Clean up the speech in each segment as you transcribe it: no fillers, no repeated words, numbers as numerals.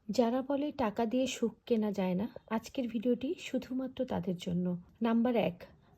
যারা বলে টাকা দিয়ে সুখ কেনা যায় না, আজকের ভিডিওটি শুধুমাত্র তাদের জন্য। নাম্বার ১,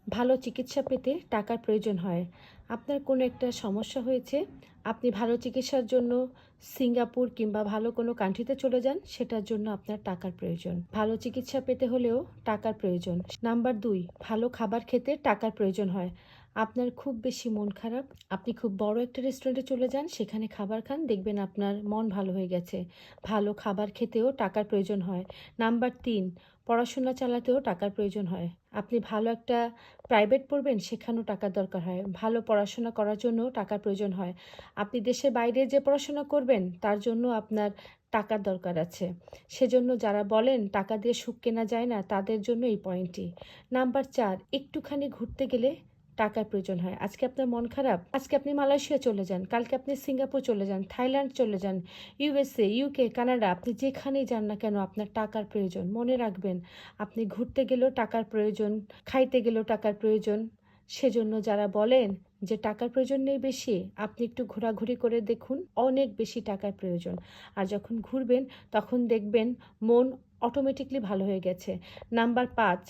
ভালো চিকিৎসা পেতে টাকার প্রয়োজন হয়। আপনার কোনো একটা সমস্যা হয়েছে, আপনি ভালো চিকিৎসার জন্য সিঙ্গাপুর কিংবা ভালো কোনো কান্ট্রিতে চলে যান, সেটার জন্য আপনার টাকার প্রয়োজন। ভালো চিকিৎসা পেতে হলেও টাকার প্রয়োজন। নাম্বার ২, ভালো খাবার খেতে টাকার প্রয়োজন হয়। আপনার খুব বেশি মন খারাপ, আপনি খুব বড় একটা রেস্টুরেন্টে চলে যান, সেখানে খাবার খান, দেখবেন আপনার মন ভালো হয়ে গেছে। ভালো খাবার খেতেও টাকার প্রয়োজন হয়। নাম্বার ৩, পড়াশোনা চালাতেও টাকার প্রয়োজন হয়। আপনি ভালো একটা প্রাইভেট পড়বেন, সেখানেও টাকার দরকার হয়। ভালো পড়াশোনা করার জন্যও টাকার প্রয়োজন হয়। আপনি দেশের বাইরে যে পড়াশোনা করবেন, তার জন্য আপনার টাকার দরকার আছে। সেজন্য যারা বলেন টাকা দিয়ে সুখ কেনা যায় না, তাদের জন্য এই পয়েন্টটি। নাম্বার ৪, একটুখানি ঘুরতে গেলে টাকার প্রয়োজন হয়। আজকে আপনার মন খারাপ, আজকে আপনি মালয়েশিয়া চলে যান, কালকে আপনি সিঙ্গাপুর চলে যান, থাইল্যান্ড চলে যান, ইউএসএ, ইউকে, কানাডা, আপনি যেখানেই যান না কেন আপনার টাকার প্রয়োজন। মনে রাখবেন, আপনি ঘুরতে গেলেও টাকার প্রয়োজন, খাইতে গেলেও টাকার প্রয়োজন। সেজন্য যারা বলেন যে টাকার প্রয়োজন নেই বেশি, আপনি একটু ঘোরাঘুরি করে দেখুন, অনেক বেশি টাকার প্রয়োজন। আর যখন ঘুরবেন তখন দেখবেন মন অটোমেটিকলি ভালো হয়ে গেছে। নাম্বার ৫,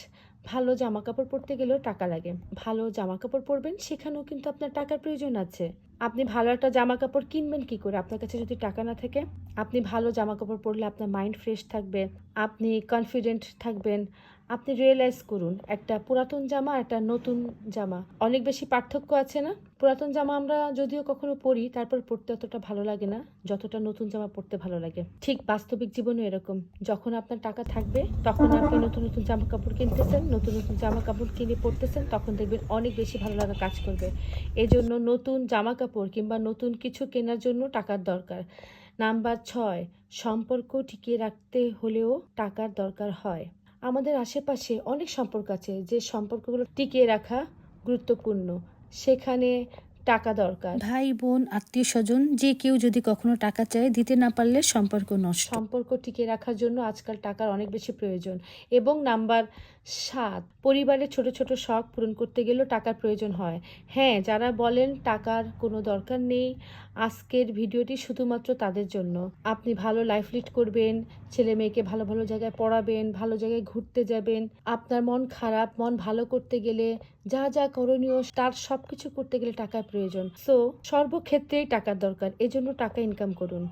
ভালো জামাকাপড় পরতে গেলেও টাকা লাগে। ভালো জামাকাপড় পরবেন, সেখানেও কিন্তু আপনার টাকার প্রয়োজন আছে। আপনি ভালো একটা জামাকাপড় কিনবেন কি করে আপনার কাছে যদি টাকা না থাকে? আপনি ভালো জামাকাপড় পরলে আপনার মাইন্ড ফ্রেশ থাকবে, আপনি কনফিডেন্ট থাকবেন। আপনি রিয়েলাইজ করুন, একটা পুরাতন জামা আর একটা নতুন জামা অনেক বেশি পার্থক্য আছে না? পুরাতন জামা আমরা যদিও কখনো পরি, তারপর পরতে অতটা ভালো লাগে না যতটা নতুন জামা পরতে ভালো লাগে। ঠিক বাস্তবিক জীবনও এরকম। যখন আপনার টাকা থাকবে তখন আপনি নতুন নতুন জামা কাপড় কিনতেছেন, নতুন নতুন জামা কাপড় কিনে পরতেছেন, তখন দেখবেন অনেক বেশি ভালো লাগা কাজ করবে। এজন্য নতুন জামা কাপড় কিংবা নতুন কিছু কেনার জন্য টাকার দরকার। নাম্বার ৬, সম্পর্ক টিকিয়ে রাখতে হলেও টাকার দরকার হয়। আমাদের আশেপাশে অনেক সম্পর্ক আছে যে সম্পর্কগুলো টিকিয়ে রাখা গুরুত্বপূর্ণ। সেখানে টাকা দরকার। ভাই বোন আত্মীয় স্বজন যে কেউ যদি কখনো টাকা চায়, দিতে না পারলে সম্পর্ক নষ্ট। সম্পর্ক টিকিয়ে রাখার জন্য আজকাল টাকার অনেক বেশি প্রয়োজন। এবং নাম্বার ৭, পরিবারের ছোট ছোট শখ পূরণ করতে গেলেও টাকার প্রয়োজন হয়। হ্যাঁ, যারা বলেন টাকার কোনো দরকার নেই, আজকের ভিডিওটি শুধুমাত্র তাদের জন্য। আপনি ভালো লাইফ লিড করবেন, ছেলে মেয়েকে ভালো ভালো জায়গায় পড়াবেন, ভালো জায়গায় ঘুরতে যাবেন। আপনার মন খারাপ, মন ভালো করতে গেলে যা যা করণীয় তার সব কিছু করতে গেলে টাকার প্রয়োজন। সো সর্বক্ষেত্রেই টাকার দরকার, এজন্য টাকা ইনকাম করুন।